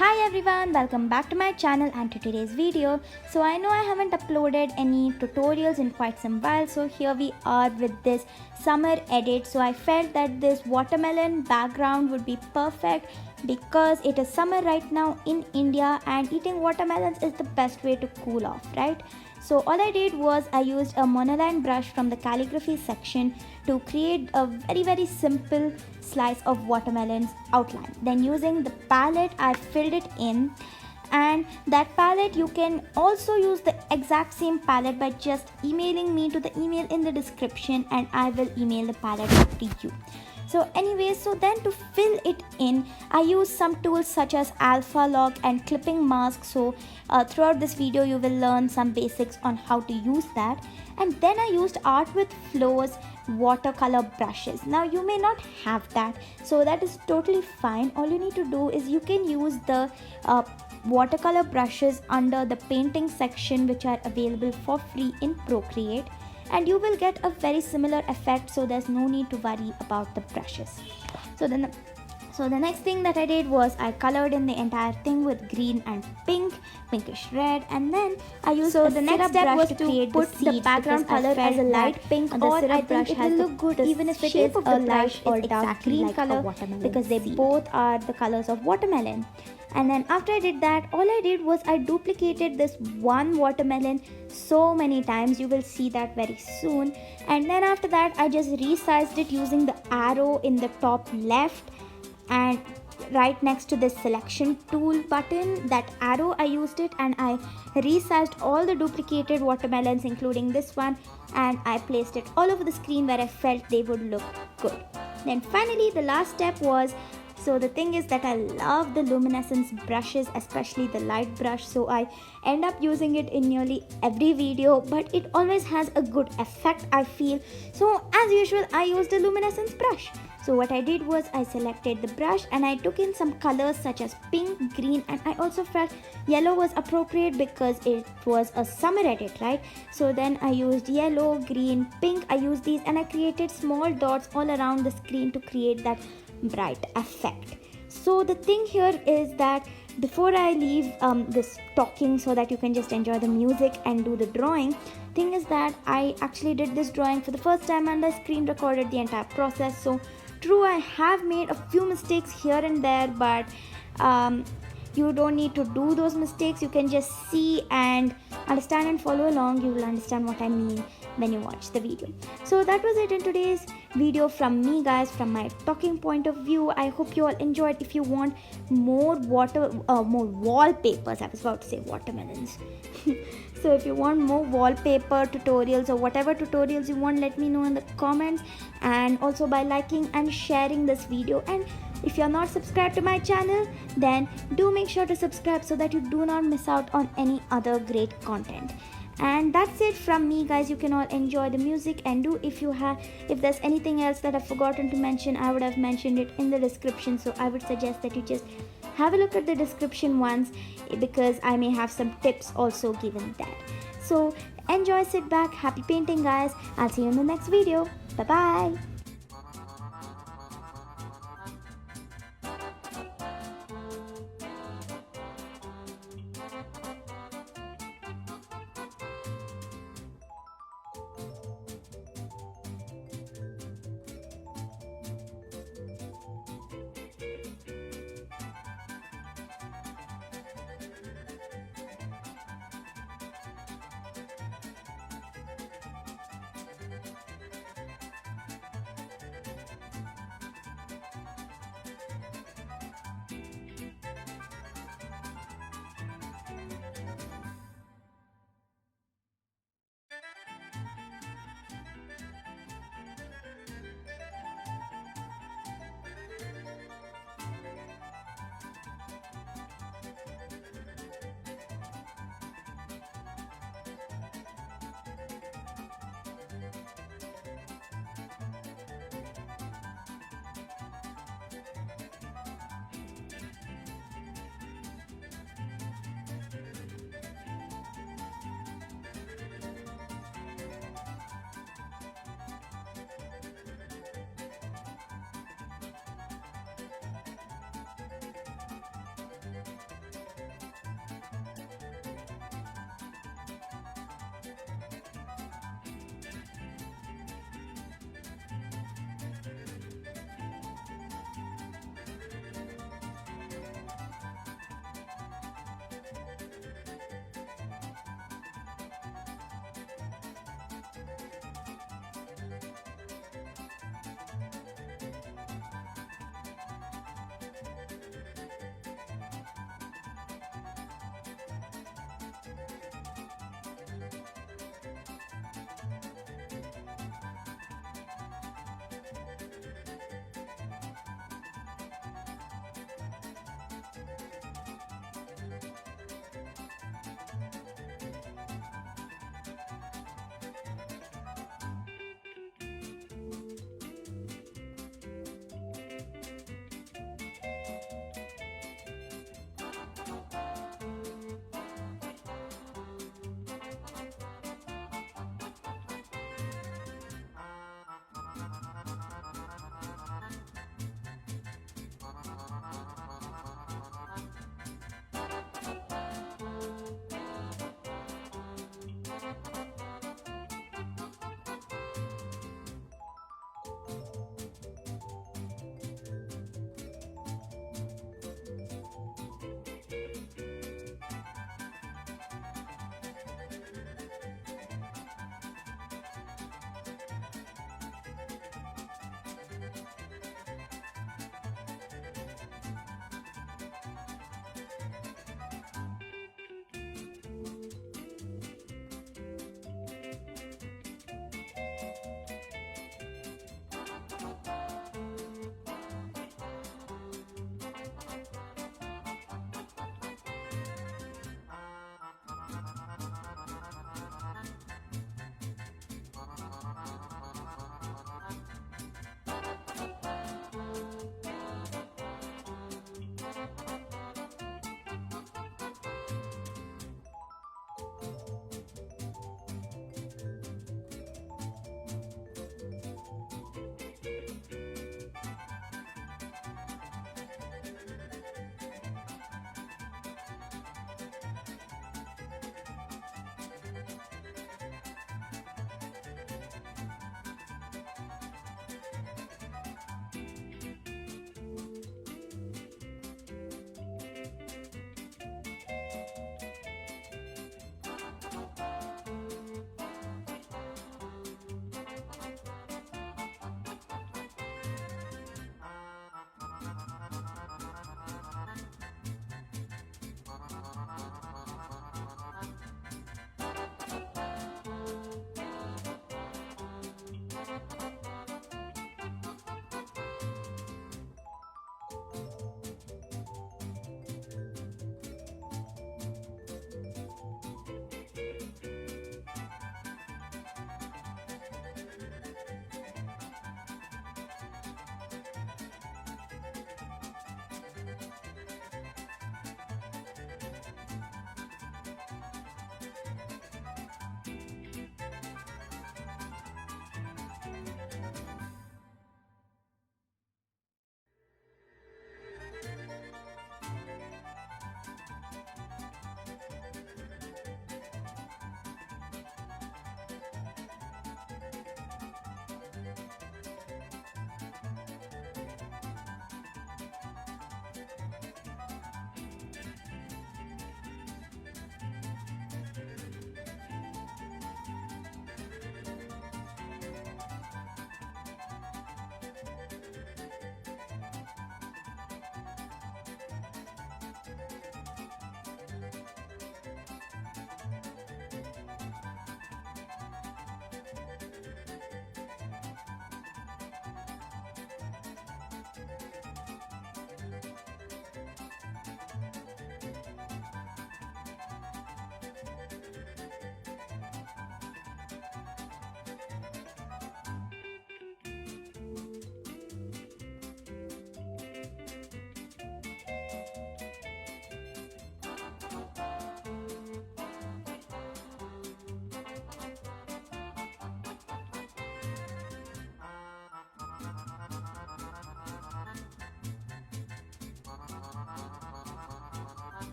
Hi everyone, welcome back to my channel and to today's video. So I know I haven't uploaded any tutorials in quite some while, so here we are with this summer edit. So I felt that this watermelon background would be perfect because it is summer right now in India and eating watermelons is the best way to cool off, right? So all I did was I used a Monoline brush from the calligraphy section to create a very simple slice of watermelon's outline. Then using the palette I filled it in, and that palette you can also use the exact same palette by just emailing me to the email in the description and I will email the palette to you. So anyway, so then to fill it in, I use some tools such as alpha lock and clipping mask. So throughout this video you will learn some basics on how to use that. And then I used artwithflo's watercolor brushes. Now you may not have that, so that is totally fine. All you need to do is you can use the watercolor brushes under the painting section, which are available for free in Procreate, and you will get a very similar effect, so there's no need to worry about the brushes. So the next thing that I did was I colored in the entire thing with green and pinkish red, and then I used the next step was to create put the background color as a light pink, or I think it will look good even if it is a light or dark green color, because they both are the colors of watermelon. And then after I did that, all I did was I duplicated this one watermelon so many times. You will see that very soon. And then after that, I just resized it using the arrow in the top left and right next to this selection tool button. That arrow, I used it and I resized all the duplicated watermelons, including this one, and I placed it all over the screen where I felt they would look good. Then finally, the last step was, so the thing is that I love the luminescence brushes, especially the light brush, so I end up using it in nearly every video, but it always has a good effect, I feel. So as usual, I used a luminescence brush. So what I did was I selected the brush and I took in some colors such as pink, green, and I also felt yellow was appropriate because it was a summer edit, right? So then I used yellow, green, pink. I used these and I created small dots all around the screen to create that bright effect. So the thing here is that before I leave this talking so that you can just enjoy the music and do the drawing, thing is that I actually did this drawing for the first time and I screen recorded the entire process. So true, I have made a few mistakes here and there, but you don't need to do those mistakes. You can just see and understand and follow along. You will understand what I mean when you watch the video. So that was it in today's video from me, guys, from my talking point of view. I hope you all enjoyed. If you want more more wallpapers, I was about to say watermelons. So if you want more wallpaper tutorials or whatever tutorials you want, let me know in the comments, and also by liking and sharing this video. And if you're not subscribed to my channel, then do make sure to subscribe so that you do not miss out on any other great content. And that's it from me, guys. You can all enjoy the music, and if there's anything else that I've forgotten to mention, I would have mentioned it in the description. So I would suggest that you just have a look at the description once, because I may have some tips also given there. So enjoy, sit back, happy painting, guys. I'll see you in the next video. Bye bye.